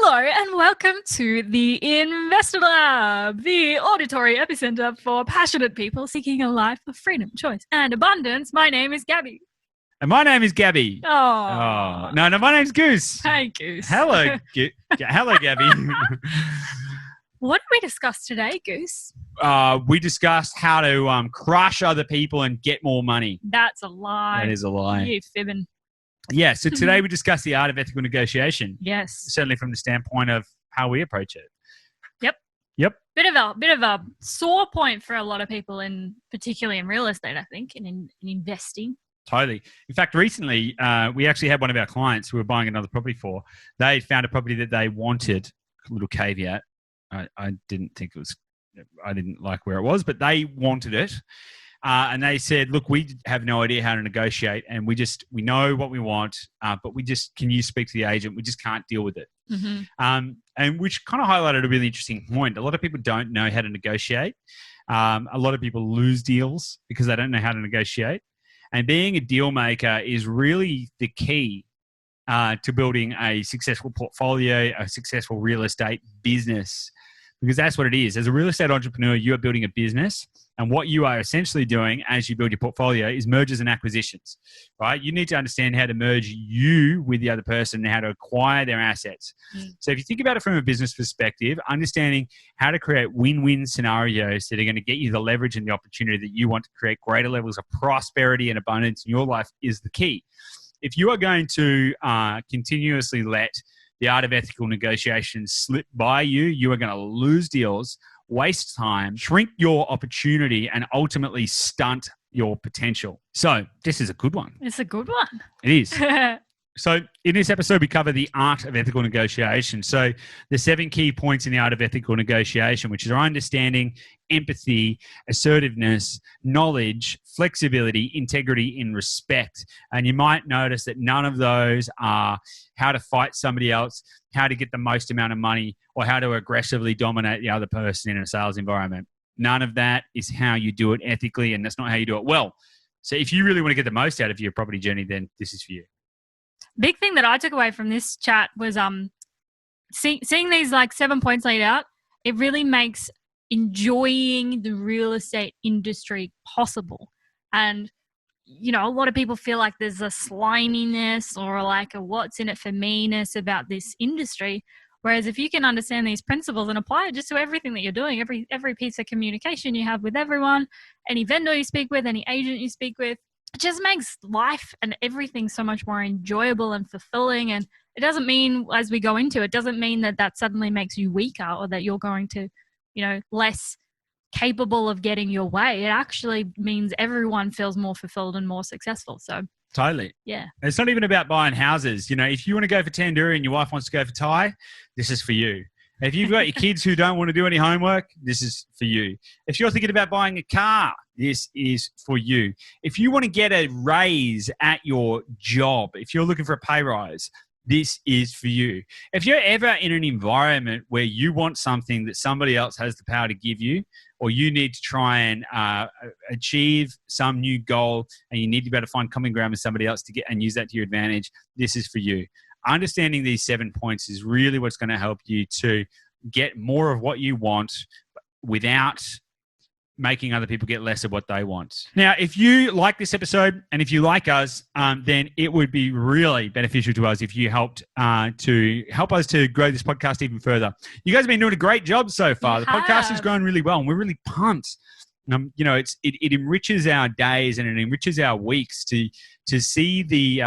Hello and welcome to the Investor Lab, the auditory epicenter for passionate people seeking a life of freedom, choice, and abundance. My name is Gabby. And my name is Gabby. Oh. No, my name's Goose. Hey, Goose. Hello, hello, Gabby. What did we discuss today, Goose? We discussed how to crush other people and get more money. That's a lie. That is a lie. You fibbing. Yeah, so today we discussed the art of ethical negotiation. Yes. Certainly from the standpoint of how we approach it. Yep. Bit of a sore point for a lot of people, particularly in real estate, I think, and in investing. Totally. In fact, recently, we actually had one of our clients who were buying another property for. They found a property that they wanted. A little caveat. I didn't like where it was, but they wanted it. And they said, look, we have no idea how to negotiate and we know what we want, but can you speak to the agent? We just can't deal with it. Mm-hmm. And which kind of highlighted a really interesting point. A lot of people don't know how to negotiate. A lot of people lose deals because they don't know how to negotiate. And being a deal maker is really the key to building a successful portfolio, a successful real estate business, because that's what it is. As a real estate entrepreneur, you are building a business, and what you are essentially doing as you build your portfolio is mergers and acquisitions, right? You need to understand how to merge you with the other person and how to acquire their assets. So if you think about it from a business perspective, understanding how to create win-win scenarios that are going to get you the leverage and the opportunity that you want to create greater levels of prosperity and abundance in your life is the key. If you are going to continuously let the art of ethical negotiation slip by you, you are going to lose deals, waste time, shrink your opportunity, and ultimately stunt your potential. So this is a good one. It's a good one. It is. So in this episode, we cover the art of ethical negotiation. So the 7 key points in the art of ethical negotiation, which is our understanding, empathy, assertiveness, knowledge, flexibility, integrity, and respect. And you might notice that none of those are how to fight somebody else, how to get the most amount of money, or how to aggressively dominate the other person in a sales environment. None of that is how you do it ethically, and that's not how you do it well. So if you really want to get the most out of your property journey, then this is for you. Big thing that I took away from this chat was seeing these like 7 points laid out. It really makes enjoying the real estate industry possible. And you know, a lot of people feel like there's a sliminess or like a what's in it for me-ness about this industry. Whereas if you can understand these principles and apply it just to everything that you're doing, every piece of communication you have with everyone, any vendor you speak with, any agent you speak with, it just makes life and everything so much more enjoyable and fulfilling. And it doesn't mean, as we go into it, doesn't mean that suddenly makes you weaker or that you're going to, less capable of getting your way. It actually means everyone feels more fulfilled and more successful. So totally. Yeah. It's not even about buying houses. If you want to go for tandoori and your wife wants to go for Thai, this is for you. If you've got your kids who don't want to do any homework, this is for you. If you're thinking about buying a car, this is for you. If you want to get a raise at your job, if you're looking for a pay rise, this is for you. If you're ever in an environment where you want something that somebody else has the power to give you, or you need to try and achieve some new goal and you need to be able to find common ground with somebody else to get and use that to your advantage, this is for you. Understanding these 7 points is really what's going to help you to get more of what you want without making other people get less of what they want. Now, if you like this episode and if you like us, then it would be really beneficial to us if you helped to help us to grow this podcast even further. You guys have been doing a great job so far. The podcast has grown really well and we're really pumped. It enriches our days and it enriches our weeks to see the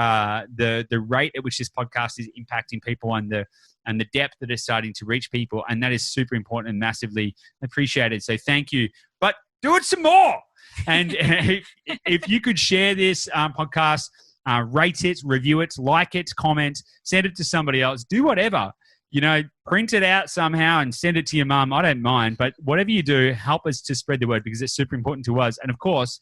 rate at which this podcast is impacting people and the depth that it's starting to reach people, and that is super important and massively appreciated. So thank you, but do it some more. And if you could share this podcast, rate it, review it, like it, comment, send it to somebody else, do whatever. Print it out somehow and send it to your mum. I don't mind, but whatever you do, help us to spread the word because it's super important to us. And of course,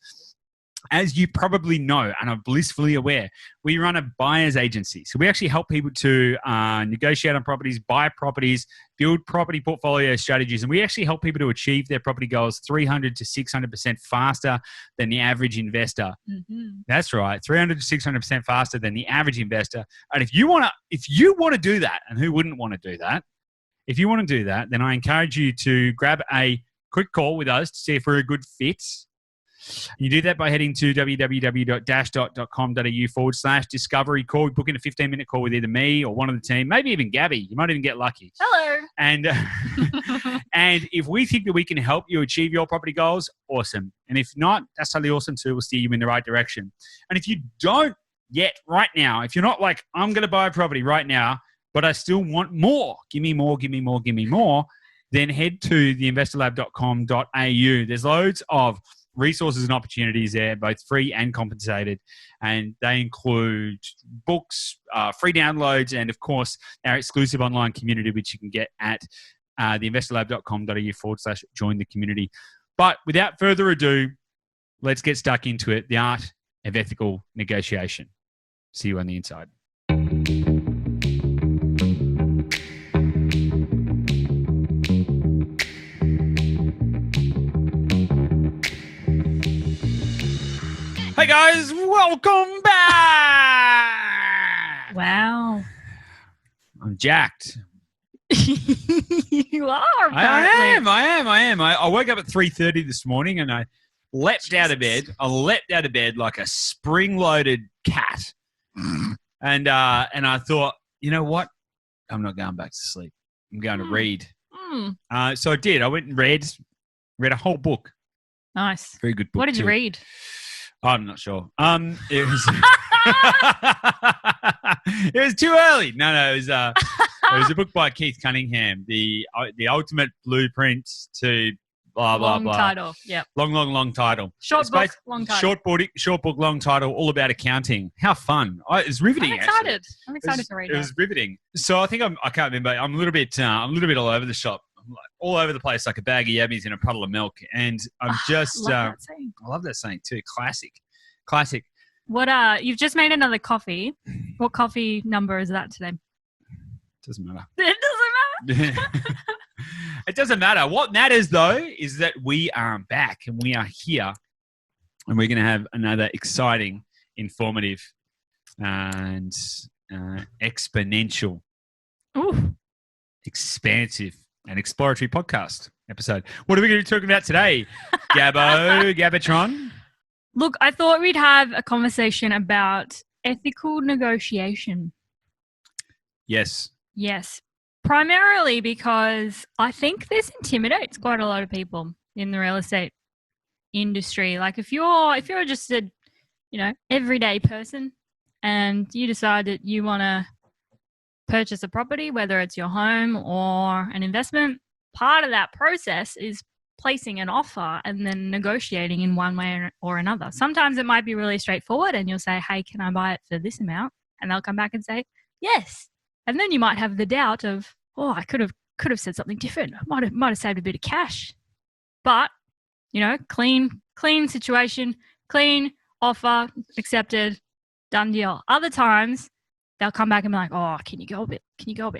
as you probably know and are blissfully aware, we run a buyer's agency. So we actually help people to negotiate on properties, buy properties, build property portfolio strategies, and we actually help people to achieve their property goals 300 to 600% faster than the average investor. Mm-hmm. That's right, 300 to 600% faster than the average investor. And if you want to do that, and who wouldn't want to do that? If you want to do that, then I encourage you to grab a quick call with us to see if we're a good fit. You do that by heading to www.dashdot.com.au/discovery call. Book in a 15-minute call with either me or one of the team, maybe even Gabby. You might even get lucky. Hello. And and if we think that we can help you achieve your property goals, awesome. And if not, that's totally awesome too. We'll steer you in the right direction. And if you don't yet right now, if you're not like, I'm going to buy a property right now, but I still want more, give me more, then head to theinvestorlab.com.au. There's loads of resources and opportunities there, both free and compensated. And they include books, free downloads, and of course, our exclusive online community, which you can get at theinvestorlab.com.au/join the community. But without further ado, let's get stuck into it. The art of ethical negotiation. See you on the inside. Hey guys, welcome back. Wow. I'm jacked. You are. I am. I woke up at 3:30 this morning and I leapt out of bed. I leapt out of bed like a spring-loaded cat. And I thought, you know what? I'm not going back to sleep. I'm going to read. So I did. I went and read a whole book. Nice. Very good book. What did you read? I'm not sure. It was it was too early. No, it was a book by Keith Cunningham, the ultimate blueprint to blah blah blah. Long title. Yeah. Long title. Short book, long title. Short book, long title, all about accounting. How fun! It's riveting. I'm excited. Actually. I'm excited to read it. It was riveting. So I think I can't remember. I'm a little bit all over the shop. I'm like all over the place like a bag of yabbies in a puddle of milk, and I'm just. I love that saying too. Classic. What you've just made another coffee. What coffee number is that today? Doesn't matter. It doesn't matter. It doesn't matter. What matters though is that we are back and we are here, and we're going to have another exciting, informative, and exponential, expansive, and exploratory podcast episode. What are we going to be talking about today, Gabatron? Look, I thought we'd have a conversation about ethical negotiation. Yes. Primarily because I think this intimidates quite a lot of people in the real estate industry. Like if you're just a, everyday person and you decide that you want to purchase a property, whether it's your home or an investment, part of that process is placing an offer and then negotiating in one way or another. Sometimes it might be really straightforward and you'll say, hey, can I buy it for this amount? And they'll come back and say, yes. And then you might have the doubt of, I could have said something different. I might have saved a bit of cash. But, clean situation, clean offer, accepted, done deal. Other times they'll come back and be like, can you go a bit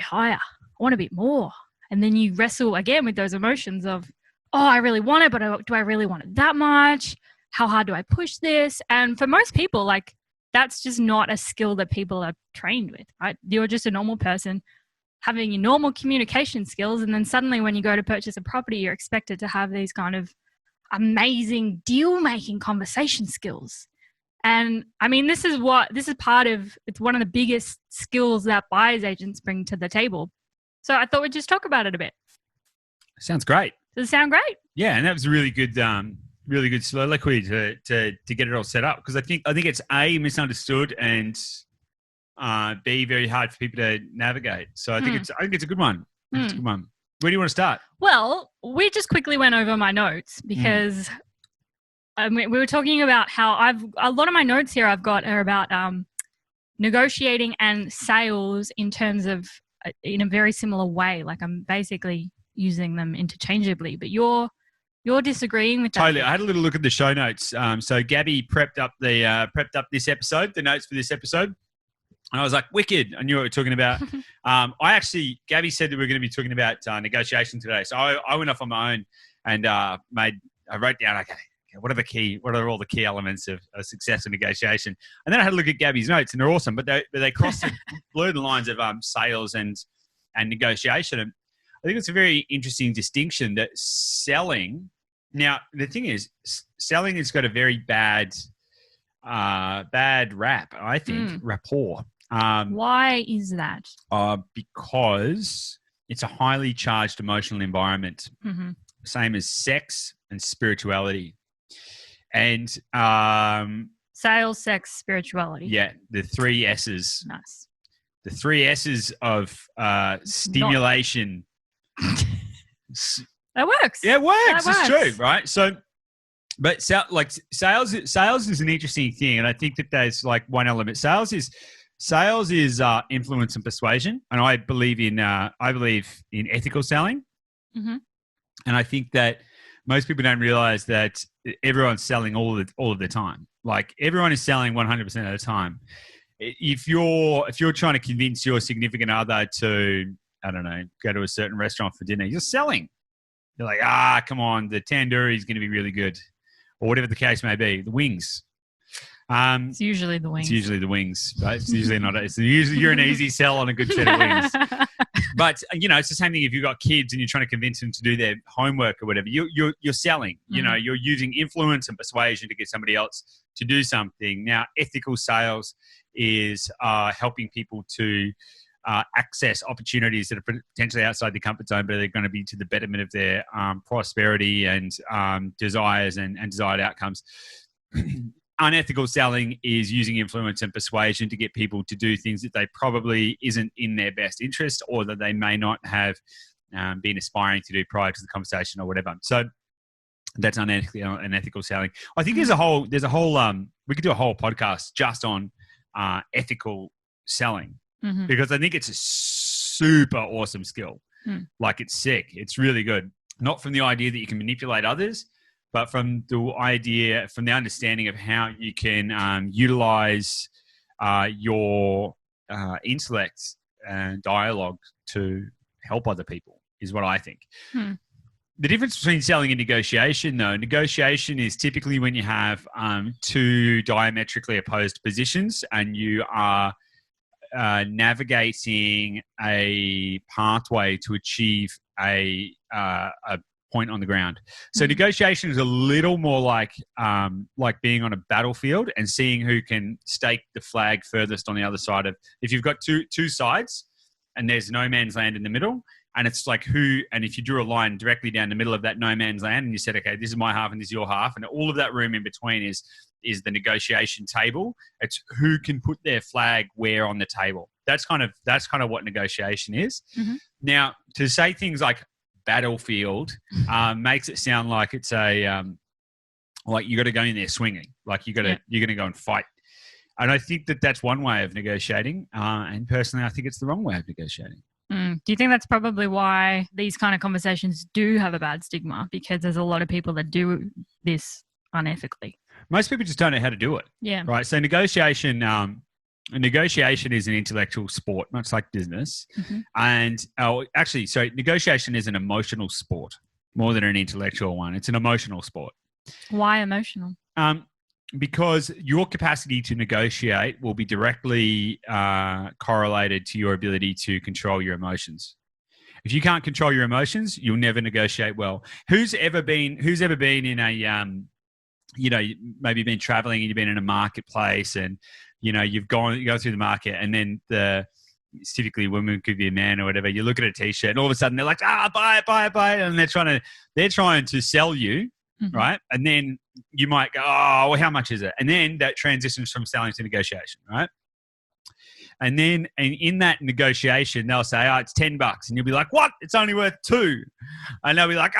higher? I want a bit more. And then you wrestle again with those emotions of, I really want it, but do I really want it that much? How hard do I push this? And for most people, that's just not a skill that people are trained with, right? You're just a normal person having your normal communication skills. And then suddenly when you go to purchase a property, you're expected to have these kind of amazing deal-making conversation skills. And I mean, it's one of the biggest skills that buyer's agents bring to the table. So I thought we'd just talk about it a bit. Sounds great. Does it sound great? Yeah, and that was a really good soliloquy to get it all set up, because I think it's A, misunderstood, and B, very hard for people to navigate. So I think it's a good one. It's a good one. Where do you want to start? Well, we just quickly went over my notes because we were talking about how a lot of my notes here I've got are about negotiating and sales in terms of in a very similar way. Like I'm basically using them interchangeably, but your You're disagreeing with that. Totally. I had a little look at the show notes. So Gabby prepped up this episode, the notes for this episode. And I was like, wicked. I knew what we were talking about. Gabby said that we were going to be talking about negotiation today. So I went off on my own and I wrote down, okay, what are all the key elements of success in negotiation? And then I had a look at Gabby's notes and they're awesome, but they blur the lines of sales and negotiation. And I think it's a very interesting distinction that selling. Now, the thing is, selling has got a very bad rap, I think, rapport. Why is that? Because it's a highly charged emotional environment, same as sex and spirituality. And sales, sex, spirituality. Yeah, the 3 S's. Nice. The 3 S's of stimulation. That works. Yeah, it works. It's true, right? So, but sales is an interesting thing, and I think that there's like one element. Sales is influence and persuasion, and I believe in ethical selling, and I think that most people don't realize that everyone's selling all of the time. Like everyone is selling 100% of the time. If you're trying to convince your significant other to, I don't know, go to a certain restaurant for dinner, you're selling. You're like, come on, the tandoori is going to be really good, or whatever the case may be. The wings. It's usually the wings. It's usually the wings, right? It's usually not. It's usually you're an easy sell on a good set of wings. But it's the same thing if you've got kids and you're trying to convince them to do their homework or whatever. You're selling. You're using influence and persuasion to get somebody else to do something. Now, ethical sales is helping people to access opportunities that are potentially outside the comfort zone, but they're going to be to the betterment of their prosperity and desires and desired outcomes. Unethical selling is using influence and persuasion to get people to do things that they probably isn't in their best interest, or that they may not have been aspiring to do prior to the conversation or whatever. So that's unethical selling. I think there's a whole we could do a whole podcast just on ethical selling, because I think it's a super awesome skill. Like it's sick. It's really good. Not from the idea that you can manipulate others, but from the understanding of how you can utilize your intellect and dialogue to help other people is what I think. The difference between selling and negotiation, though, negotiation is typically when you have 2 diametrically opposed positions and you are navigating a pathway to achieve a point on the ground. So negotiation is a little more like being on a battlefield and seeing who can stake the flag furthest on the other side of. If you've got two sides and there's no man's land in the middle, and it's like and if you drew a line directly down the middle of that no man's land and you said, okay, this is my half and this is your half, and all of that room in between is the negotiation table. It's who can put their flag where on the table. That's kind of what negotiation is. Now, to say things like battlefield makes it sound like it's like you got to go in there swinging, like you're going to go and fight. And I think that that's one way of negotiating. And personally, I think it's the wrong way of negotiating. Do you think that's probably why these kind of conversations do have a bad stigma? Because there's a lot of people that do this unethically. Most people just don't know how to do it. Yeah. Right. So negotiation is an intellectual sport, much like business. And negotiation is an emotional sport more than an intellectual one. It's an emotional sport. Why emotional? Because your capacity to negotiate will be directly correlated to your ability to control your emotions. If you can't control your emotions, you'll never negotiate well. Who's ever been in a maybe been traveling and you've been in a marketplace and you go through the market, and then typically women, could be a man or whatever, you look at a t-shirt and all of a sudden they're like, buy it, and they're trying to sell you, right? And then you might go, well, how much is it? And then that transitions from selling to negotiation, right? And then in that negotiation, they'll say, it's $10. And you'll be like, what? It's only worth $2. And they'll be like,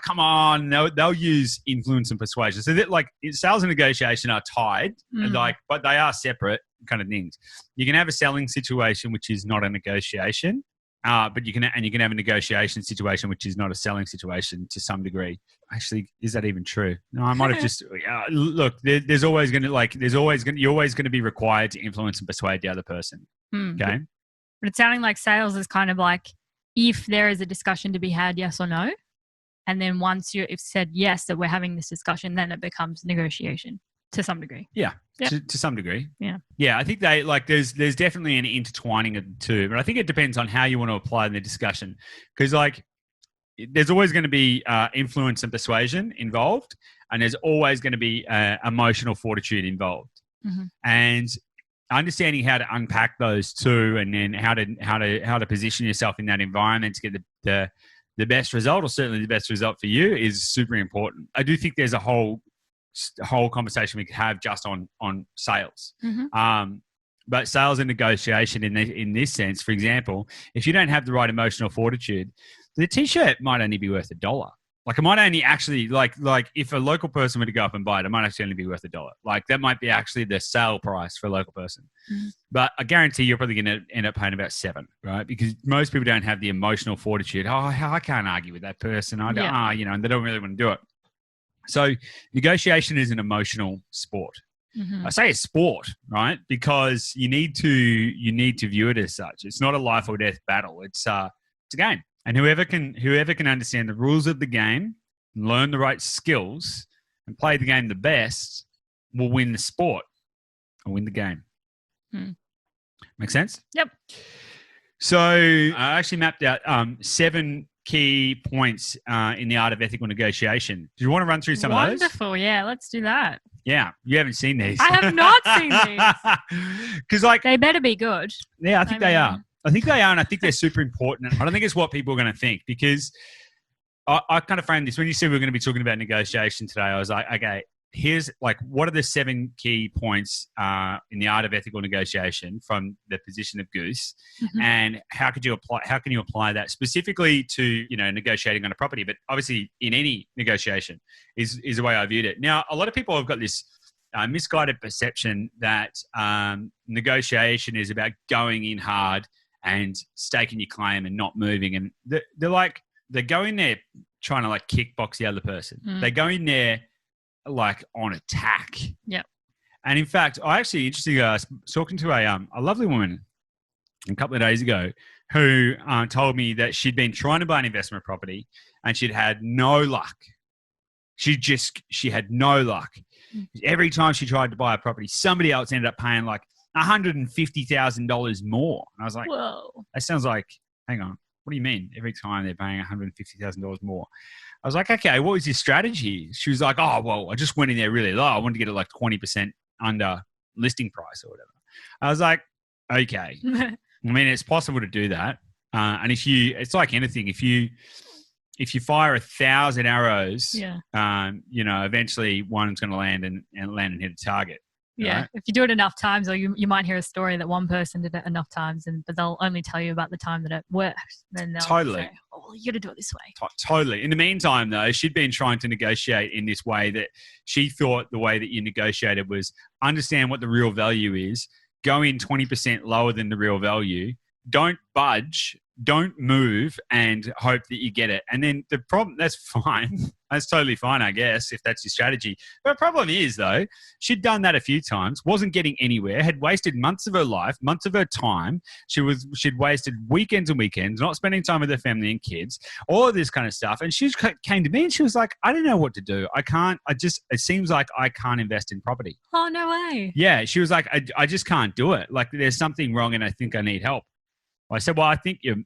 come on. They'll use influence and persuasion. So that sales and negotiation are tied, but they are separate kind of things. You can have a selling situation, which is not a negotiation. But you can have a negotiation situation, which is not a selling situation to some degree. Actually, is that even true? No, I might have just look. You're always going to be required to influence and persuade the other person. Okay, but it's sounding like sales is kind of like if there is a discussion to be had, yes or no, and then once you've said yes that we're having this discussion, then it becomes negotiation to some degree. Yeah. To some degree. Yeah. I think there's definitely an intertwining of the two, but I think it depends on how you want to apply the discussion, because there's always going to be influence and persuasion involved, and there's always going to be emotional fortitude involved, and understanding how to unpack those two, and then how to position yourself in that environment to get the best result, or certainly the best result for you, is super important. I do think there's a whole conversation we could have just on sales. But sales and negotiation in this sense, for example, if you don't have the right emotional fortitude, the t-shirt might only be worth $1. Like it might only actually like if a local person were to go up and buy it, it might actually only be worth $1. Like that might be actually the sale price for a local person. But I guarantee you're probably going to end up paying about $7, right? Because most people don't have the emotional fortitude. Oh, I can't argue with that person. And they don't really want to do it. So negotiation is an emotional sport. I say it's sport, right? Because you need to view it as such. It's not a life or death battle. It's a game. And whoever can understand the rules of the game, learn the right skills, and play the game the best will win the sport or win the game. Make sense? Yep. So I actually mapped out 7 key points in the art of ethical negotiation. Do you want to run through some of those? Wonderful. Yeah, let's do that. Yeah, you haven't seen these. I have not seen these. Because they better be good. Yeah, I think they are. I think they are, and I think they're super important. I don't think it's what people are going to think, because I kind of framed this. When you said we were going to be talking about negotiation today, I was like, okay, here's what are the 7 key points in the art of ethical negotiation from the position of Goose, and how can you apply that specifically to negotiating on a property, but obviously in any negotiation is the way I viewed it. Now, a lot of people have got this misguided perception that negotiation is about going in hard and staking your claim and not moving, and they go in there trying to kickbox the other person. They go in there on attack. Yeah. And in fact, I was talking to a lovely woman a couple of days ago who told me that she'd been trying to buy an investment property and she'd had no luck. She had no luck. Every time she tried to buy a property, somebody else ended up paying $150,000 more. And I was like, whoa, that sounds like, hang on, what do you mean? Every time they're paying $150,000 more? I was like, okay, what was your strategy? She was like, oh, well, I just went in there really low. I wanted to get it 20% under listing price or whatever. I was like, okay. I mean, it's possible to do that. And it's like anything. If you fire 1,000 arrows, eventually one's going to land and hit a target. Yeah, right? If you do it enough times, or you might hear a story that one person did it enough times, but they'll only tell you about the time that it worked. Then they'll say, oh, well, you got to do it this way. Totally. In the meantime, though, she'd been trying to negotiate in this way that she thought the way that you negotiated was understand what the real value is, go in 20% lower than the real value, don't budge, don't move, and hope that you get it. And then the problem, that's fine. That's totally fine, I guess, if that's your strategy. But the problem is, though, she'd done that a few times, wasn't getting anywhere, had wasted months of her life, months of her time. She'd wasted weekends and weekends, not spending time with her family and kids, all of this kind of stuff. And she came to me and she was like, I don't know what to do. It seems like I can't invest in property. Oh, no way. Yeah. She was like, I just can't do it. There's something wrong and I think I need help. I said, well, I think there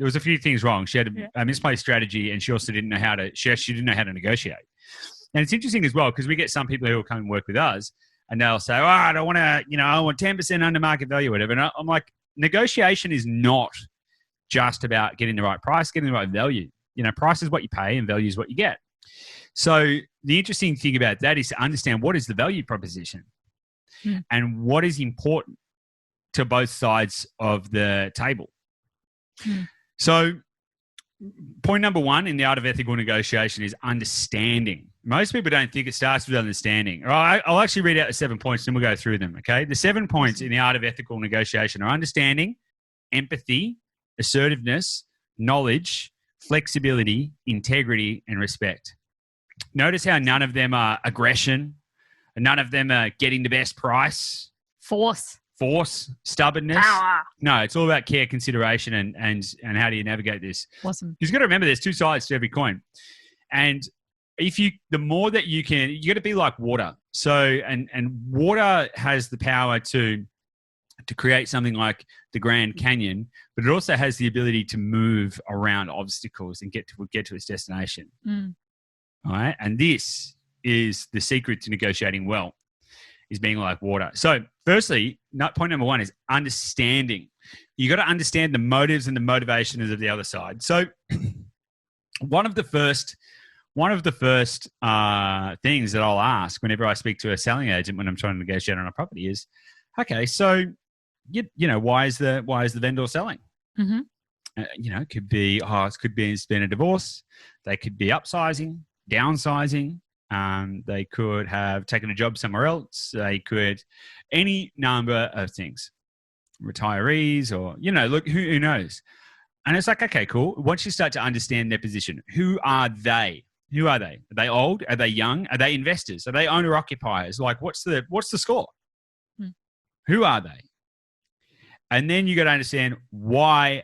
was a few things wrong. She had a misplaced strategy, and she also didn't know how to. She didn't know how to negotiate. And it's interesting as well because we get some people who will come and work with us, and they'll say, "Oh, I don't want to. I want 10% under market value, or whatever." And I'm like, negotiation is not just about getting the right price, getting the right value. Price is what you pay, and value is what you get. So the interesting thing about that is to understand what is the value proposition, and what is important to both sides of the table. So point number 1 in the art of ethical negotiation is understanding. Most people don't think it starts with understanding. All right, I'll actually read out the 7 points and we'll go through them, okay? The 7 points in the art of ethical negotiation are understanding, empathy, assertiveness, knowledge, flexibility, integrity, and respect. Notice how none of them are aggression, and none of them are getting the best price. Force, stubbornness. power. No, it's all about care, consideration, and how do you navigate this. Awesome. You've got to remember there's two sides to every coin. And the more that you got to be like water. So, and water has the power to create something like the Grand Canyon, but it also has the ability to move around obstacles and get to its destination. All right. And this is the secret to negotiating well, is being like water. So firstly, point number one is understanding. You got to understand the motives and the motivations of the other side. So one of the first things that I'll ask whenever I speak to a selling agent when I'm trying to negotiate on a property is, okay, so you know, why is the vendor selling? Mm-hmm. It could be it's been a divorce. They could be upsizing, downsizing. They could have taken a job somewhere else. They could any number of things, retirees, or look, who knows? And it's like, okay, cool. Once you start to understand their position, who are they? Who are they? Are they old? Are they young? Are they investors? Are they owner occupiers? Like, what's the score? Who are they? And then you got to understand why.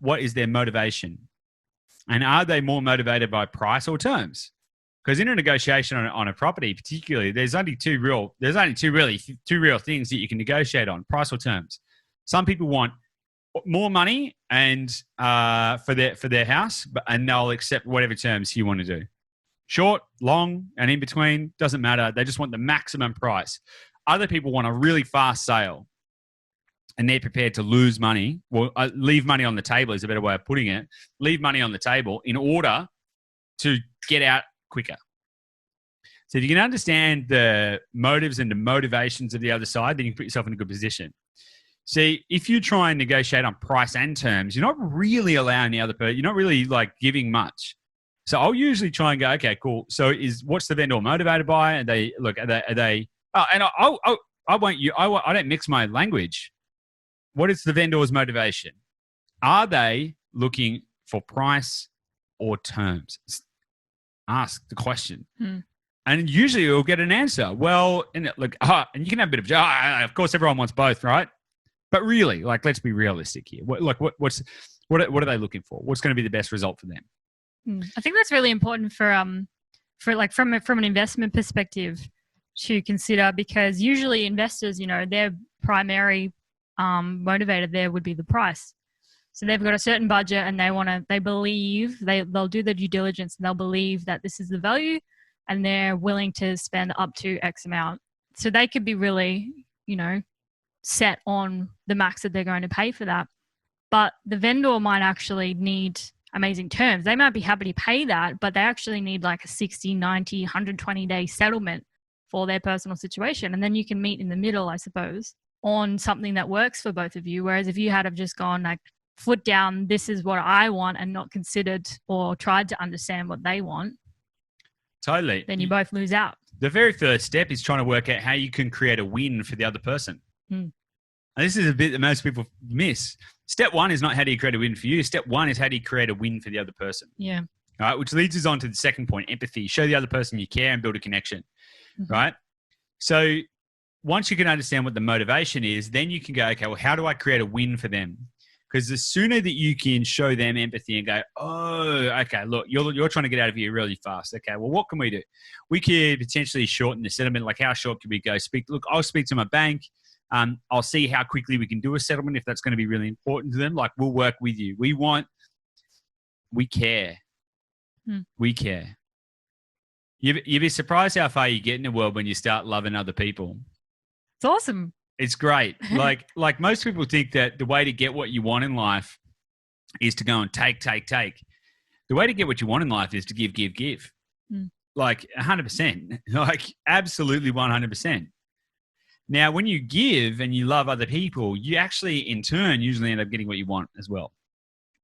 What is their motivation? And are they more motivated by price or terms? Because in a negotiation on a property, particularly, there's only two real things that you can negotiate on: price or terms. Some people want more money and for their house, and they'll accept whatever terms you want to do. Short, long, and in between, doesn't matter. They just want the maximum price. Other people want a really fast sale, and they're prepared to lose money. Well, leave money on the table is a better way of putting it. Leave money on the table in order to get out quicker. So if you can understand the motives and the motivations of the other side, then you can put yourself in a good position. See, if you try and negotiate on price and terms, you're not really allowing the other person, you're not really like giving much. So I'll usually try and go, okay, cool. So what's the vendor motivated by? I don't mix my language. What is the vendor's motivation? Are they looking for price or terms? Ask the question. And usually you'll get an answer. Well, and you can have a bit of course everyone wants both, right? But really, like, let's be realistic here. What are they looking for? What's going to be the best result for them? I think that's really important for like from an investment perspective to consider, because usually investors, their primary motivator there would be the price. So they've got a certain budget and they'll do the due diligence and they'll believe that this is the value and they're willing to spend up to X amount. So they could be really, set on the max that they're going to pay for that. But the vendor might actually need amazing terms. They might be happy to pay that, but they actually need like a 60, 90, 120-day settlement for their personal situation. And then you can meet in the middle, I suppose, on something that works for both of you. Whereas if you had have just gone like foot down, this is what I want, and not considered or tried to understand what they want. Totally. Then you both lose out. The very first step is trying to work out how you can create a win for the other person. And this is a bit that most people miss. Step one is not how do you create a win for you. Step one is how do you create a win for the other person. Yeah. All right, which leads us on to the second point, empathy. Show the other person you care and build a connection, right? So once you can understand what the motivation is, then you can go, okay, well, how do I create a win for them? Because the sooner that you can show them empathy and go, oh, okay, look, you're trying to get out of here really fast. Okay, well, what can we do? We could potentially shorten the settlement. Like, how short could we go? I'll speak to my bank. I'll see how quickly we can do a settlement if that's going to be really important to them. Like, we'll work with you. We care. We care. You'd be surprised how far you get in the world when you start loving other people. It's awesome. It's great. Like most people think that the way to get what you want in life is to go and take. The way to get what you want in life is to give. Like 100%. Like absolutely 100%. Now, when you give and you love other people, you actually, in turn, usually end up getting what you want as well.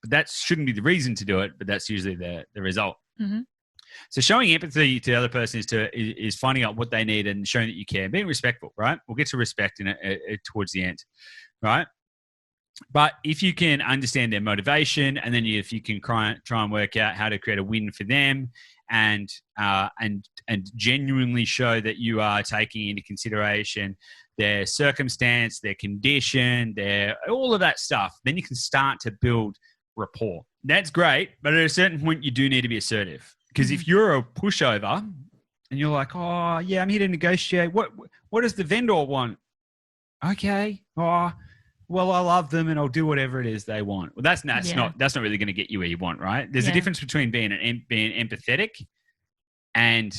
But that shouldn't be the reason to do it, but that's usually the result. So showing empathy to the other person is finding out what they need and showing that you care. Being respectful, right? We'll get to respect in it towards the end, right? But if you can understand their motivation, and then if you can try and work out how to create a win for them, and genuinely show that you are taking into consideration their circumstance, their condition, their all of that stuff, then you can start to build rapport. That's great, but at a certain point, you do need to be assertive. Because if you're a pushover and you're like, oh yeah, I'm here to negotiate. What does the vendor want? Okay. Oh, well, I love them and I'll do whatever it is they want. Well, that's not really going to get you where you want, right? There's a difference between being empathetic and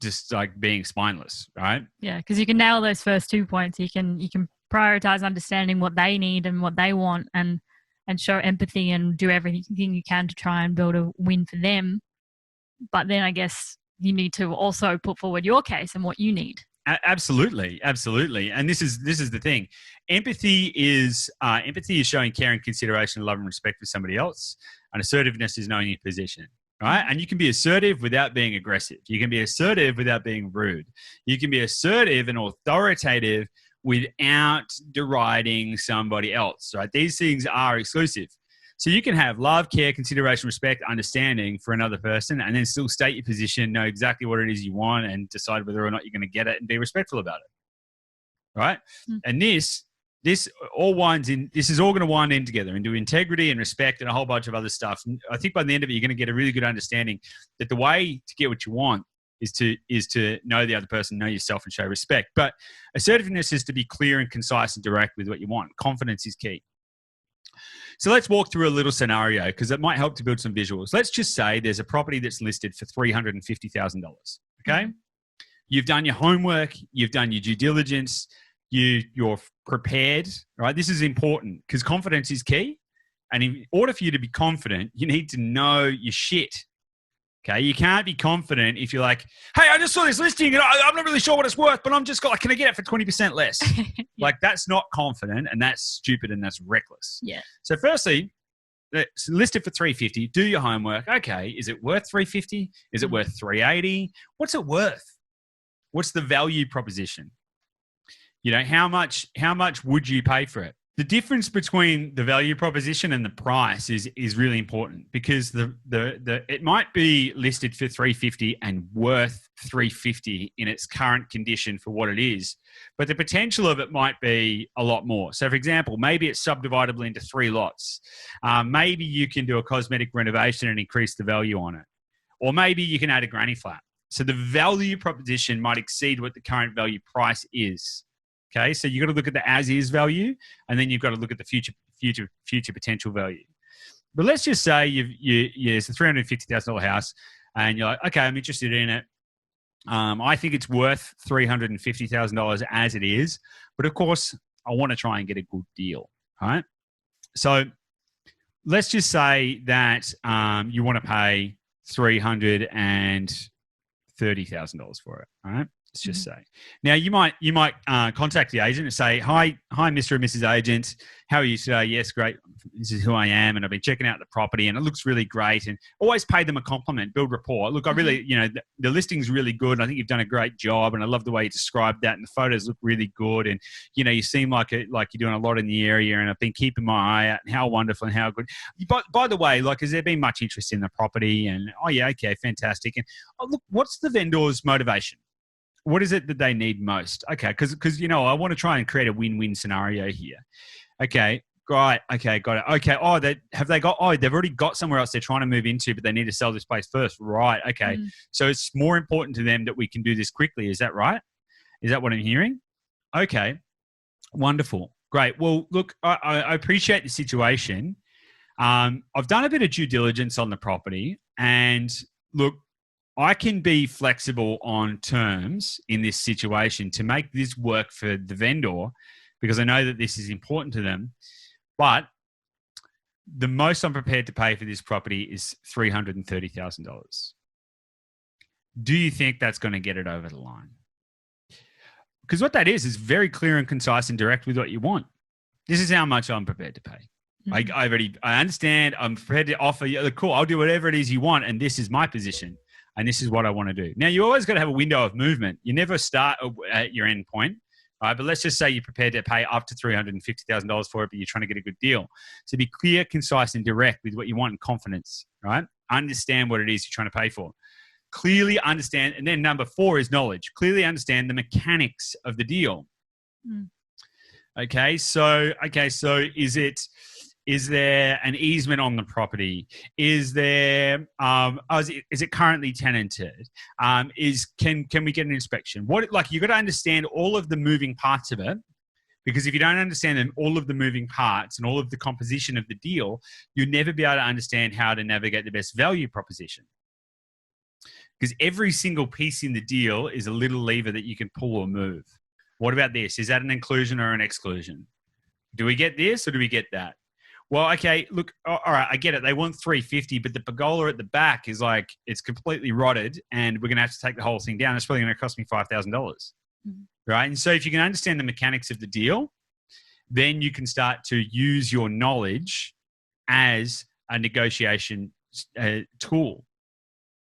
just like being spineless, right? Yeah, because you can nail those first 2 points. You can prioritize understanding what they need and what they want, and show empathy and do everything you can to try and build a win for them. But then I guess you need to also put forward your case and what you need. Absolutely. And this is the thing. Empathy is showing care and consideration, love and respect for somebody else. And assertiveness is knowing your position, right? And you can be assertive without being aggressive. You can be assertive without being rude. You can be assertive and authoritative without deriding somebody else, right? These things are exclusive. So you can have love, care, consideration, respect, understanding for another person, and then still state your position, know exactly what it is you want, and decide whether or not you're going to get it, and be respectful about it, right? And this is all going to wind in together into integrity and respect and a whole bunch of other stuff. And I think by the end of it, you're going to get a really good understanding that the way to get what you want is to know the other person, know yourself, and show respect. But assertiveness is to be clear and concise and direct with what you want. Confidence is key. So let's walk through a little scenario because it might help to build some visuals. Let's just say there's a property that's listed for $350,000. Okay. You've done your homework. You've done your due diligence. You're prepared, right? This is important because confidence is key. And in order for you to be confident, you need to know your shit. Okay. You can't be confident if you're like, hey, I just saw this listing and I'm not really sure what it's worth, but can I get it for 20% less? Like that's not confident, and that's stupid, and that's reckless. Yeah. So firstly, it's listed for 350. Do your homework. Okay. Is it worth 350? Is it worth 380? What's it worth? What's the value proposition? You know, how much would you pay for it? The difference between the value proposition and the price is really important because it might be listed for 350 and worth 350 in its current condition for what it is, but the potential of it might be a lot more. So, for example, maybe it's subdividable into 3 lots. Maybe you can do a cosmetic renovation and increase the value on it, or maybe you can add a granny flat. So the value proposition might exceed what the current value price is. Okay, so you've got to look at the as-is value, and then you've got to look at the future potential value. But let's just say it's a $350,000 house, and you're like, okay, I'm interested in it. I think it's worth $350,000 as it is, but of course, I want to try and get a good deal. All right, so let's just say that you want to pay $330,000 for it. All right. Let's just say. Now you might contact the agent and say, hi, Mr. and Mrs. Agent. How are you today? Yes, great. This is who I am, and I've been checking out the property, and it looks really great. And always pay them a compliment, build rapport. Look, I really, the listing's really good. And I think you've done a great job, and I love the way you described that. And the photos look really good, and you seem like you're doing a lot in the area. And I've been keeping my eye out, and how wonderful and how good. But by the way, has there been much interest in the property? And oh yeah, okay, fantastic. And look, what's the vendor's motivation? What is it that they need most? Okay, because I want to try and create a win-win scenario here. Okay, right. Okay, got it. Okay. Oh, they've already got somewhere else they're trying to move into, but they need to sell this place first. Right. Okay. So it's more important to them that we can do this quickly. Is that right? Is that what I'm hearing? Okay. Wonderful. Great. Well, look, I appreciate the situation. I've done a bit of due diligence on the property, and look, I can be flexible on terms in this situation to make this work for the vendor because I know that this is important to them. But the most I'm prepared to pay for this property is $330,000. Do you think that's going to get it over the line? Because what that is very clear and concise and direct with what you want. This is how much I'm prepared to pay. I understand. I'm prepared to offer you. Cool. I'll do whatever it is you want, and this is my position. And this is what I want to do. Now, you always got to have a window of movement. You never start at your end point. right? But let's just say you're prepared to pay up to $350,000 for it, but you're trying to get a good deal. So be clear, concise, and direct with what you want and confidence, right? Understand what it is you're trying to pay for. Clearly understand. And then number 4 is knowledge. Clearly understand the mechanics of the deal. Okay, so is there an easement on the property? Is there is it currently tenanted? Can we get an inspection? You got to understand all of the moving parts of it, because if you don't understand all of the moving parts and all of the composition of the deal, you'll never be able to understand how to navigate the best value proposition. Because every single piece in the deal is a little lever that you can pull or move. What about this? Is that an inclusion or an exclusion? Do we get this or do we get that? Well, okay, look, all right, I get it. They want $350, but the pergola at the back is like, it's completely rotted and we're going to have to take the whole thing down. It's probably going to cost me $5,000, right? And so if you can understand the mechanics of the deal, then you can start to use your knowledge as a negotiation tool.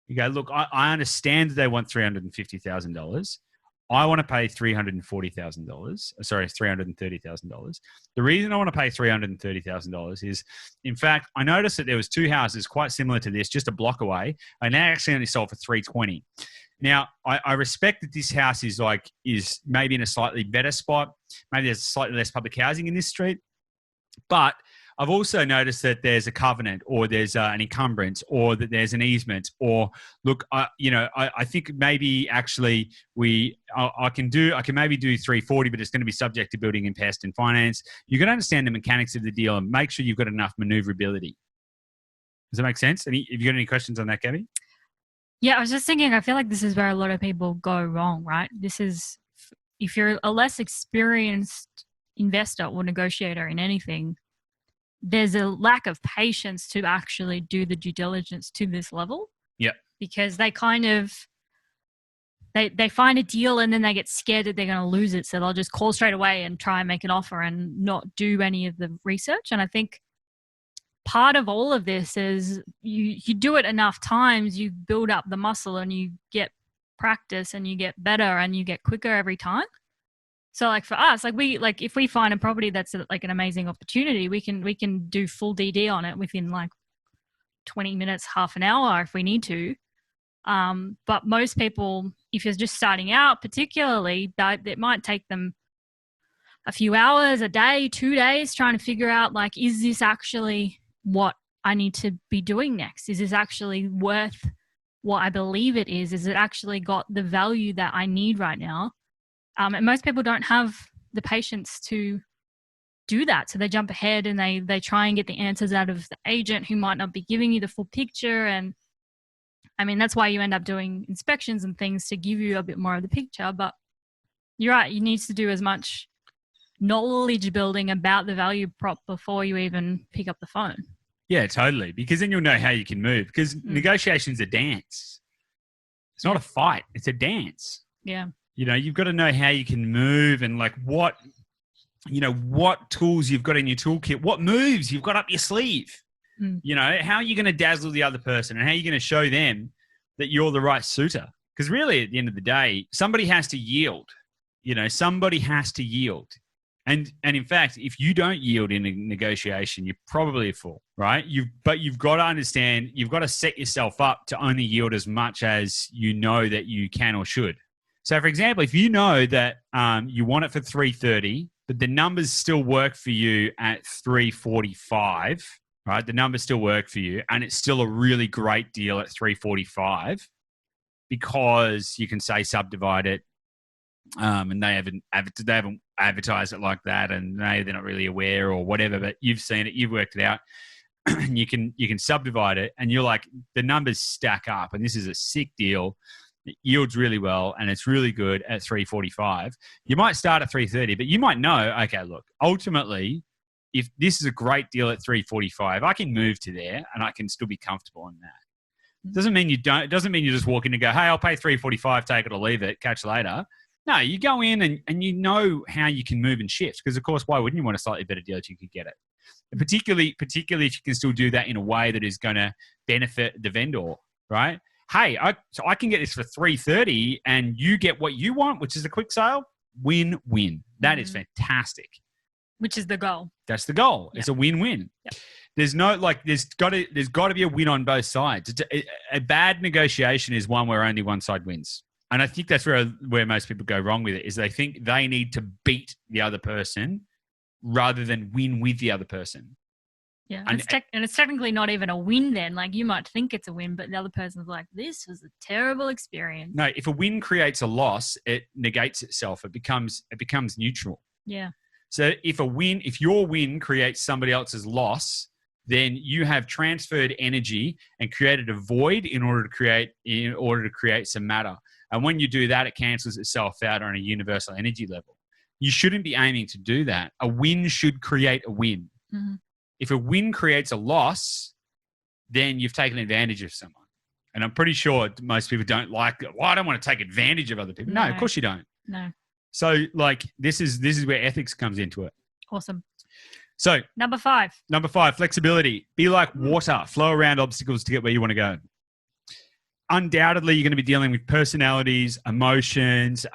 You go, look, I understand that they want $350,000. I want to pay $330,000. The reason I want to pay $330,000 is, in fact, I noticed that there was 2 houses quite similar to this, just a block away. I now actually only sold for $320,000. Now, I respect that this house is maybe in a slightly better spot. Maybe there's slightly less public housing in this street, but I've also noticed that there's a covenant, or there's an encumbrance, or that there's an easement, or look, I think maybe actually I can maybe do 340, but it's going to be subject to building and pest and finance. You've got to understand the mechanics of the deal and make sure you've got enough maneuverability. Does that make sense? Have you got any questions on that, Gabby? Yeah, I was just thinking, I feel like this is where a lot of people go wrong, right? This is, if you're a less experienced investor or negotiator in anything, there's a lack of patience to actually do the due diligence to this level. Yeah. Because they kind of, they find a deal and then they get scared that they're going to lose it. So they'll just call straight away and try and make an offer and not do any of the research. And I think part of all of this is you do it enough times, you build up the muscle and you get practice and you get better and you get quicker every time. So like for us, if we find a property that's like an amazing opportunity, we can do full DD on it within like 20 minutes, half an hour if we need to. But most people, if you're just starting out, particularly, that it might take them a few hours, a day, 2 days trying to figure out, like, is this actually what I need to be doing next? Is this actually worth what I believe it is? Is it actually got the value that I need right now? And most people don't have the patience to do that. So they jump ahead and they try and get the answers out of the agent who might not be giving you the full picture. And I mean, that's why you end up doing inspections and things, to give you a bit more of the picture. But you're right, you need to do as much knowledge building about the value prop before you even pick up the phone. Yeah, totally. Because then you'll know how you can move. Because negotiation's a dance. It's not a fight. It's a dance. Yeah. You've got to know how you can move and like what tools you've got in your toolkit, what moves you've got up your sleeve. How are you going to dazzle the other person, and how are you going to show them that you're the right suitor? Because really, at the end of the day, somebody has to yield. Somebody has to yield. And in fact, if you don't yield in a negotiation, you're probably a fool, right? But you've got to understand, you've got to set yourself up to only yield as much as you know that you can or should. So, for example, if you know that you want it for $330, but the numbers still work for you at $345, right? The numbers still work for you, and it's still a really great deal at $345 because you can say subdivide it, and they haven't advertised it like that, and maybe they're not really aware or whatever. But you've seen it, you've worked it out. you can subdivide it, and you're like, the numbers stack up, and this is a sick deal. It yields really well, and it's really good at $345. You might start at $330, but you might know, okay, look, ultimately, if this is a great deal at $345, I can move to there, and I can still be comfortable in that. It doesn't mean you don't. It doesn't mean you just walk in and go, hey, I'll pay $345, take it or leave it, catch you later. No, you go in and you know how you can move and shift, because, of course, why wouldn't you want a slightly better deal if you could get it? And particularly if you can still do that in a way that is going to benefit the vendor, right? Hey, I can get this for $330 and you get what you want, which is a quick sale. Win-win. That is fantastic. Which is the goal. That's the goal. Yep. It's a win-win. Yep. There's got to be a win on both sides. A bad negotiation is one where only one side wins. And I think that's where most people go wrong with it, is they think they need to beat the other person rather than win with the other person. Yeah, and it's technically not even a win then. Like, you might think it's a win, but the other person's like, this was a terrible experience. No, if a win creates a loss, it negates itself. It becomes neutral. Yeah. So if your win creates somebody else's loss, then you have transferred energy and created a void in order to create some matter. And when you do that, it cancels itself out on a universal energy level. You shouldn't be aiming to do that. A win should create a win. Mm-hmm. If a win creates a loss, then you've taken advantage of someone. And I'm pretty sure most people don't like, well, I don't want to take advantage of other people. No, of course you don't. No. So, like, this is where ethics comes into it. Awesome. So, Number 5, flexibility. Be like water. Flow around obstacles to get where you want to go. Undoubtedly, you're going to be dealing with personalities, emotions,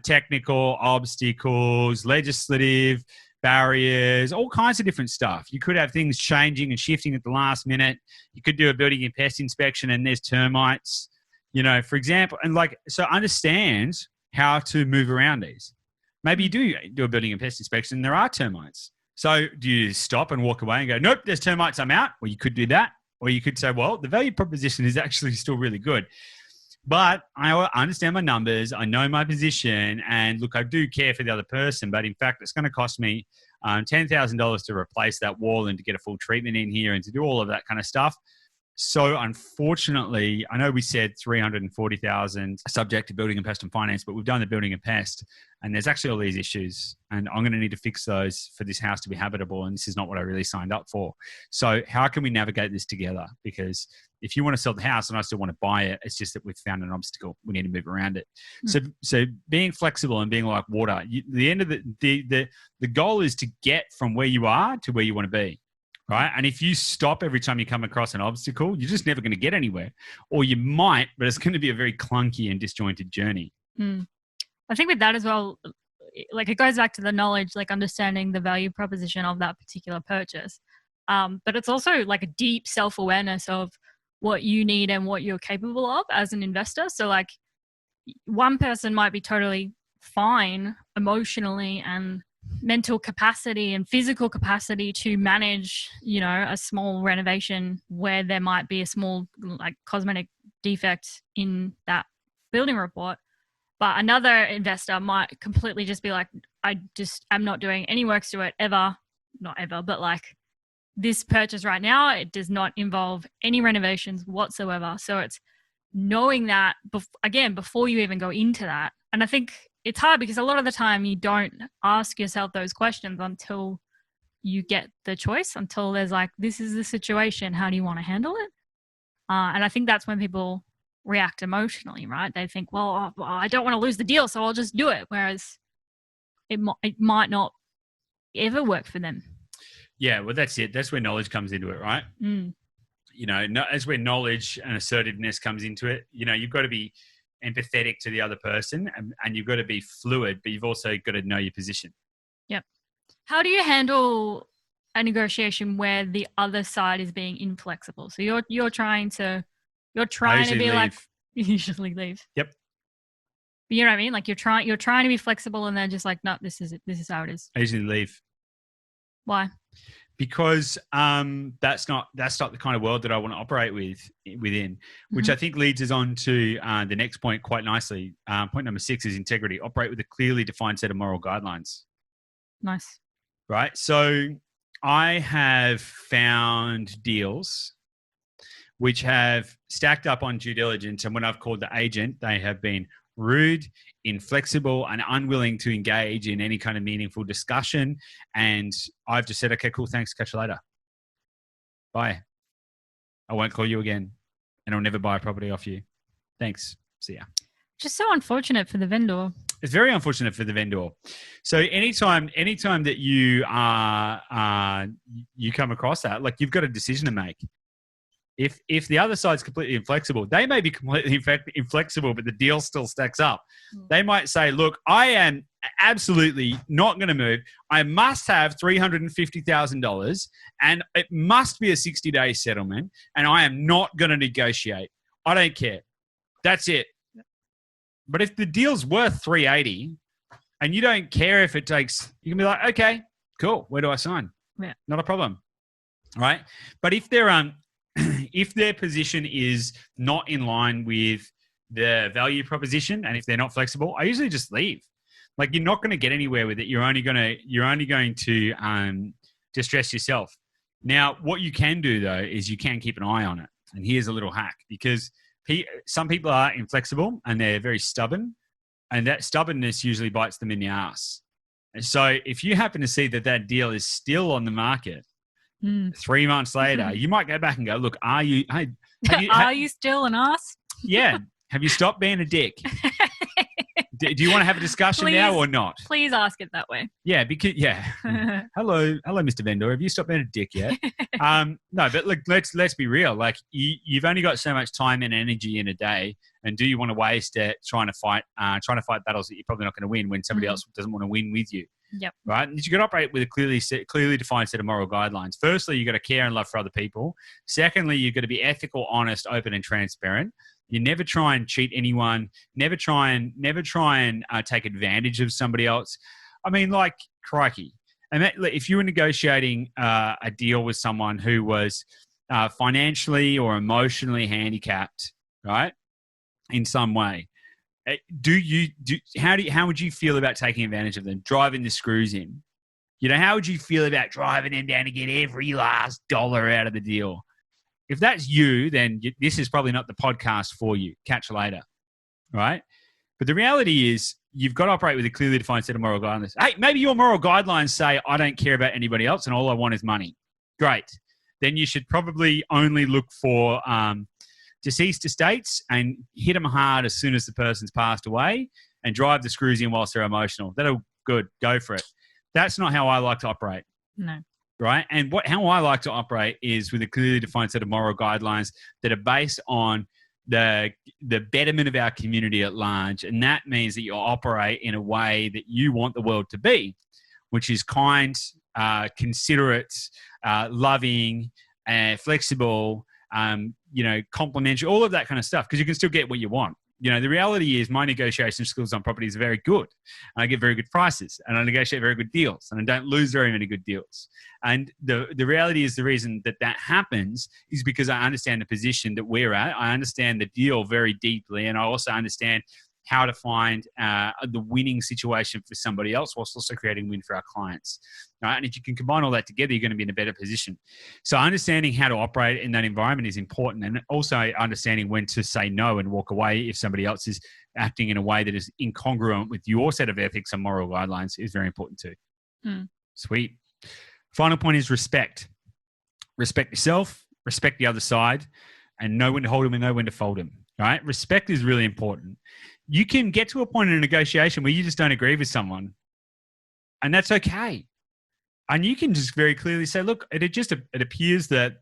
technical obstacles, legislative barriers, all kinds of different stuff. You could have things changing and shifting at the last minute. You could do a building and pest inspection and there's termites, for example. And so understand how to move around these. Maybe you do a building and pest inspection and there are termites. So do you stop and walk away and go, nope, there's termites, I'm out? Or you could do that. Or you could say, well, the value proposition is actually still really good. But I understand my numbers. I know my position. And look, I do care for the other person. But in fact, it's going to cost me $10,000 to replace that wall and to get a full treatment in here and to do all of that kind of stuff. So unfortunately, I know we said 340,000 subject to building and pest and finance, but we've done the building and pest and there's actually all these issues and I'm going to need to fix those for this house to be habitable. And this is not what I really signed up for. So how can we navigate this together? Because if you want to sell the house and I still want to buy it, it's just that we've found an obstacle. We need to move around it. So being flexible and being like water, the end of the goal is to get from where you are to where you want to be. Right. And if you stop every time you come across an obstacle, you're just never going to get anywhere. Or you might, but it's going to be a very clunky and disjointed journey. I think with that as well, like it goes back to the knowledge, like understanding the value proposition of that particular purchase. But it's also like a deep self-awareness of what you need and what you're capable of as an investor. So like one person might be totally fine emotionally and mental capacity and physical capacity to manage, a small renovation where there might be a small like cosmetic defect in that building report. But another investor might completely just be like, I'm not doing any works to it ever, not ever, but like this purchase right now, it does not involve any renovations whatsoever. So it's knowing that, before you even go into that. And I think it's hard because a lot of the time you don't ask yourself those questions until you get the choice, until there's like, this is the situation. How do you want to handle it? And I think that's when people react emotionally, right? They think, well, I don't want to lose the deal, so I'll just do it. Whereas it might not ever work for them. Yeah, well, that's it. That's where knowledge comes into it, right? That's where knowledge and assertiveness comes into it. You've got to be empathetic to the other person and you've got to be fluid, but you've also got to know your position. Yep. How do you handle a negotiation where the other side is being inflexible? So you're trying to be leave. like, you usually leave. Yep. But you know what I mean? Like you're trying to be flexible and they're just like, no, this is it. This is how it is. I usually leave. Why? Because that's not the kind of world that I want to operate within, which I think leads us on to the next point quite nicely. Point number 6 is integrity. Operate with a clearly defined set of moral guidelines. Nice. Right. So I have found deals which have stacked up on due diligence, and when I've called the agent, they have been rude, inflexible, and unwilling to engage in any kind of meaningful discussion. And I've just said, okay, cool, thanks, catch you later. Bye. I won't call you again, and I'll never buy a property off you. Thanks. See ya. Just so unfortunate for the vendor. It's very unfortunate for the vendor. So anytime that you you come across that, like you've got a decision to make. If the other side's completely inflexible, they may be completely inflexible, but the deal still stacks up. They might say, look, I am absolutely not going to move. I must have $350,000 and it must be a 60-day settlement, and I am not going to negotiate. I don't care. That's it. But if the deal's worth 380 and you don't care if it takes, you can be like, okay, cool. Where do I sign? Yeah. Not a problem. Right? But if if their position is not in line with the value proposition, and if they're not flexible, I usually just leave. Like, you're not going to get anywhere with it. You're only going to distress yourself. Now, what you can do though is you can keep an eye on it. And here's a little hack, because some people are inflexible and they're very stubborn, and that stubbornness usually bites them in the ass. And so if you happen to see that deal is still on the market 3 months later, you might go back and go, look, are you still an ass? Yeah. Have you stopped being a dick? Do you want to have a discussion now or not? Please ask it that way. Yeah, because hello, Mr. Vendor. Have you stopped being a dick yet? No, but look, let's be real. Like, you've only got so much time and energy in a day, and do you want to waste it trying to fight battles that you're probably not going to win when somebody else doesn't want to win with you? Yep. Right. And you've got to operate with a clearly defined set of moral guidelines. Firstly, you've got to care and love for other people. Secondly, you've got to be ethical, honest, open, and transparent. You never try and cheat anyone. Never try and take advantage of somebody else. I mean, like, crikey. And if you were negotiating a deal with someone who was financially or emotionally handicapped, right, in some way, how would you feel about taking advantage of them, driving the screws in? You know, how would you feel about driving them down to get every last dollar out of the deal? If that's you, then this is probably not the podcast for you. Catch you later, right? But the reality is, you've got to operate with a clearly defined set of moral guidelines. Hey, maybe your moral guidelines say, I don't care about anybody else and all I want is money. Great. Then you should probably only look for deceased estates and hit them hard as soon as the person's passed away, and drive the screws in whilst they're emotional. That'll good. Go for it. That's not how I like to operate. No. Right? And how I like to operate is with a clearly defined set of moral guidelines that are based on the betterment of our community at large. And that means that you operate in a way that you want the world to be, which is kind, considerate, loving, flexible, complimentary, all of that kind of stuff, because you can still get what you want. You know, the reality is my negotiation skills on properties are very good. I get very good prices and I negotiate very good deals and I don't lose very many good deals. And the reality is, the reason that happens is because I understand the position that we're at. I understand the deal very deeply, and I also understand how to find the winning situation for somebody else whilst also creating win for our clients. Right? And if you can combine all that together, you're going to be in a better position. So understanding how to operate in that environment is important, and also understanding when to say no and walk away if somebody else is acting in a way that is incongruent with your set of ethics and moral guidelines is very important too. Sweet. Final point is respect. Respect yourself, respect the other side, and know when to hold them and know when to fold them. Right? Respect is really important. You can get to a point in a negotiation where you just don't agree with someone, and that's okay. And you can just very clearly say, look, it appears that,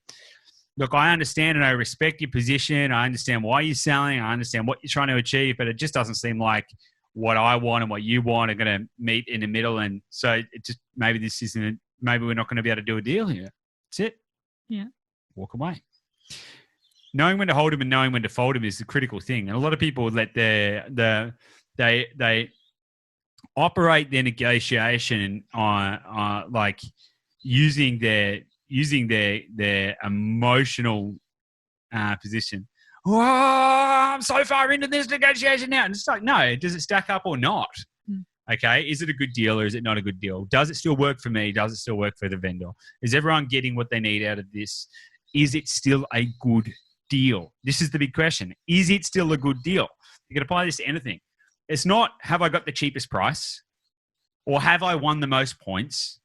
look, I understand and I respect your position. I understand why you're selling. I understand what you're trying to achieve, but it just doesn't seem like what I want and what you want are going to meet in the middle. And so maybe we're not going to be able to do a deal here. That's it. Yeah. Walk away. Knowing when to hold them and knowing when to fold them is the critical thing. And a lot of people let they operate their negotiation on like using their emotional position. Oh, I'm so far into this negotiation now. And it's like, no, does it stack up or not? Okay, is it a good deal or is it not a good deal? Does it still work for me? Does it still work for the vendor? Is everyone getting what they need out of this? Is it still a good deal? This is the big question. Is it still a good deal? You can apply this to anything. It's not, have I got the cheapest price or have I won the most points?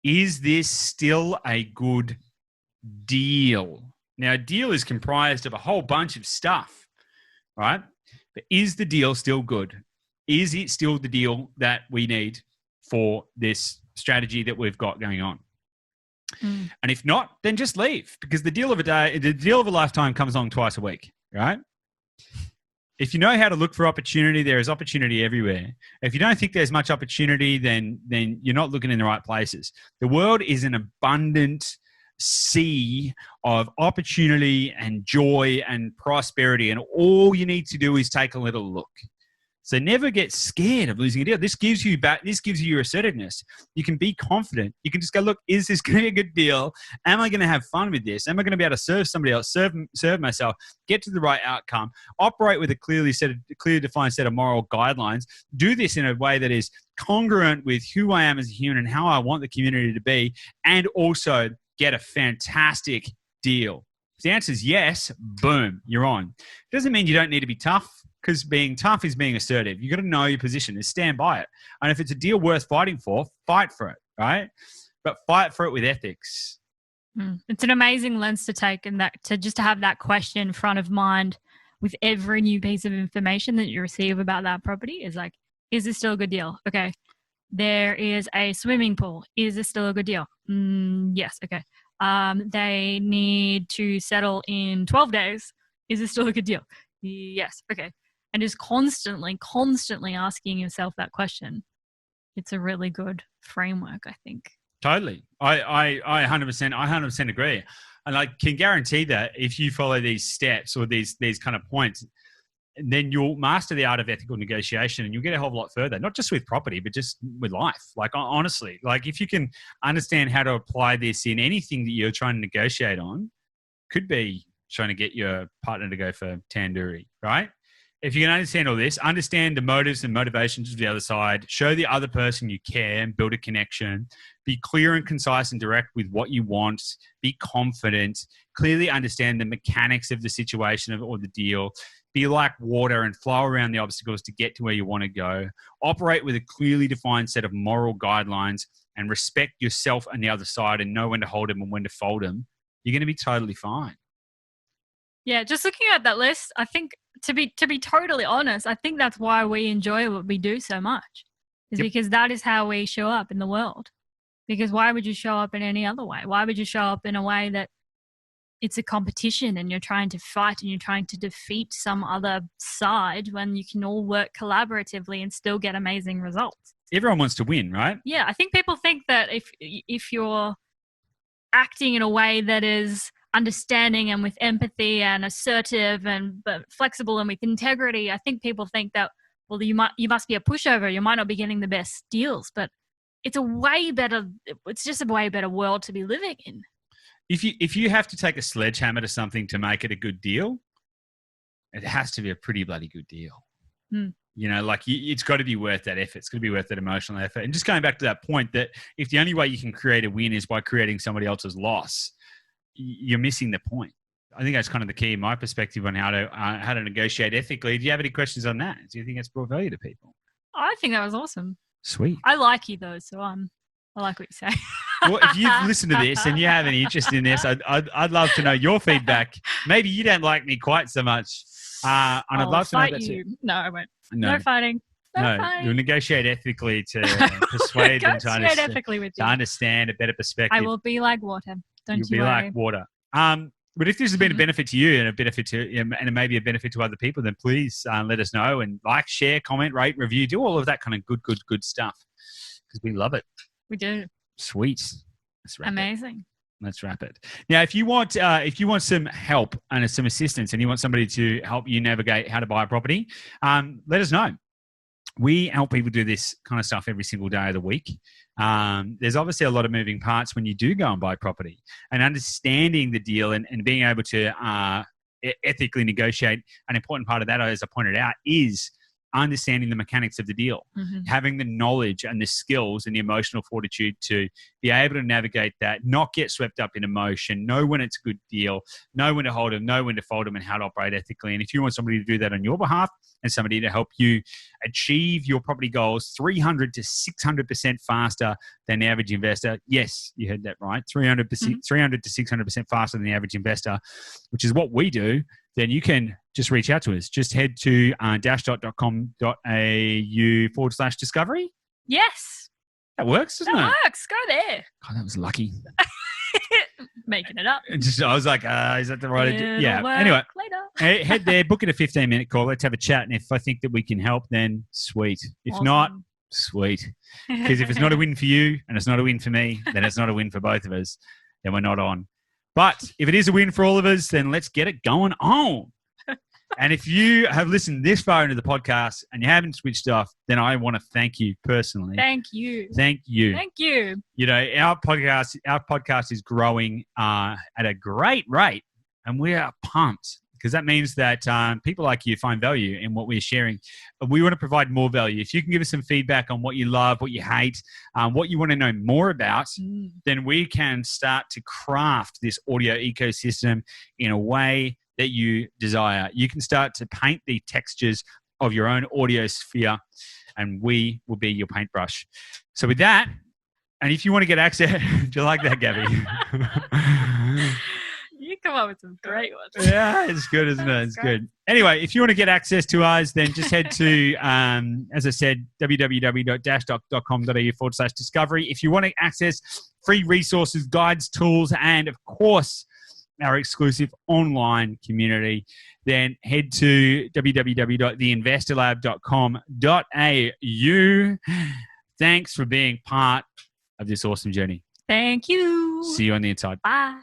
Is this still a good deal? Now, a deal is comprised of a whole bunch of stuff, right? But is the deal still good? Is it still the deal that we need for this strategy that we've got going on? Mm. And if not, then just leave, because the deal of a lifetime comes along twice a week, right? If you know how to look for opportunity, there is opportunity everywhere. If you don't think there's much opportunity, then you're not looking in the right places. The world is an abundant sea of opportunity and joy and prosperity, and all you need to do is take a little look. So never get scared of losing a deal. This gives you your assertiveness. You can be confident. You can just go, look, is this going to be a good deal? Am I going to have fun with this? Am I going to be able to serve somebody else, serve myself, get to the right outcome, operate with a clearly defined set of moral guidelines, do this in a way that is congruent with who I am as a human and how I want the community to be, and also get a fantastic deal? If the answer is yes, boom, you're on. It doesn't mean you don't need to be tough, because being tough is being assertive. You got to know your position and stand by it. And if it's a deal worth fighting for, fight for it, right? But fight for it with ethics. It's an amazing lens to take, and that to have that question front of mind with every new piece of information that you receive about that property is like, is this still a good deal? Okay. There is a swimming pool. Is this still a good deal? Yes. Okay. They need to settle in 12 days. Is this still a good deal? Yes. Okay. And just constantly asking yourself that question. It's a really good framework, I think. Totally. I 100% agree. And I can guarantee that if you follow these steps or these kind of points, then you'll master the art of ethical negotiation, and you'll get a whole lot further, not just with property, but just with life. Like, honestly, like if you can understand how to apply this in anything that you're trying to negotiate on, could be trying to get your partner to go for tandoori, right? If you can understand all this, understand the motives and motivations of the other side, show the other person you care and build a connection, be clear and concise and direct with what you want, be confident, clearly understand the mechanics of the situation or the deal, be like water and flow around the obstacles to get to where you want to go, operate with a clearly defined set of moral guidelines, and respect yourself and the other side and know when to hold them and when to fold them, you're going to be totally fine. Yeah, just looking at that list, I think to be totally honest, I think that's why we enjoy what we do so much. Is because that is how we show up in the world. Because why would you show up in any other way? Why would you show up in a way that it's a competition and you're trying to fight and you're trying to defeat some other side when you can all work collaboratively and still get amazing results? Everyone wants to win, right? Yeah, I think people think that if you're acting in a way that is understanding and with empathy and assertive and but flexible and with integrity, I think people think that, well, you must be a pushover. You might not be getting the best deals, but it's just a way better world to be living in. If you have to take a sledgehammer to something to make it a good deal, it has to be a pretty bloody good deal. You know, like it's got to be worth that effort. It's got to be worth that emotional effort. And just going back to that point that if the only way you can create a win is by creating somebody else's loss, you're missing the point. I think that's kind of the key in my perspective on how to negotiate ethically. Do you have any questions on that? Do you think it's brought value to people? I think that was awesome. Sweet. I like you though, so I like what you say. Well, if you've listened to this and you have any interest in this, I'd love to know your feedback. Maybe you don't like me quite so much, and I'd love to know that too. No, I won't. No fighting. No fighting. You'll negotiate ethically to persuade them to understand a better perspective. I will be like water. You'll be like water. But if this has been a benefit to you and a benefit to and it may be a benefit to other people, then please let us know and like, share, comment, rate, review, do all of that kind of good stuff because we love it. We do. Sweet. Amazing. Let's wrap it. Now, if you want some help and some assistance and you want somebody to help you navigate how to buy a property, let us know. We help people do this kind of stuff every single day of the week. There's obviously a lot of moving parts when you do go and buy property, and understanding the deal and being able to ethically negotiate. An important part of that, as I pointed out, is understanding the mechanics of the deal, having the knowledge and the skills and the emotional fortitude to be able to navigate that, not get swept up in emotion, know when it's a good deal, know when to hold them, know when to fold them, and how to operate ethically. And if you want somebody to do that on your behalf and somebody to help you achieve your property goals 300 to 600% faster than the average investor, yes, you heard that right, 300 to 600% faster than the average investor, which is what we do, then you can just reach out to us. Just head to dashdot.com.au/discovery. Yes. That works, doesn't it? That works. Go there. God, that was lucky. Making it up. I was like, is that the right idea? It'll Yeah. work Anyway, later. head there, book it a 15-minute call. Let's have a chat. And if I think that we can help, then sweet. If not, sweet. Because if it's not a win for you and it's not a win for me, then it's not a win for both of us. Then we're not on. But if it is a win for all of us, then let's get it going on. And if you have listened this far into the podcast and you haven't switched off, then I want to thank you personally. Thank you. Thank you. Thank you. You know, our podcast is growing at a great rate, and we are pumped because that means that people like you find value in what we're sharing. We want to provide more value. If you can give us some feedback on what you love, what you hate, what you want to know more about, then we can start to craft this audio ecosystem in a way that you desire. You can start to paint the textures of your own audio sphere, and we will be your paintbrush. So with that, and if you want to get access, do you like that, Gabby? You come up with some great ones. Yeah, it's good, isn't it? It's good. Anyway, if you want to get access to us, then just head to, as I said, www.dashdoc.com.au/discovery. If you want to access free resources, guides, tools, and of course, our exclusive online community, then head to www.theinvestorlab.com.au. Thanks for being part of this awesome journey. Thank you. See you on the inside. Bye.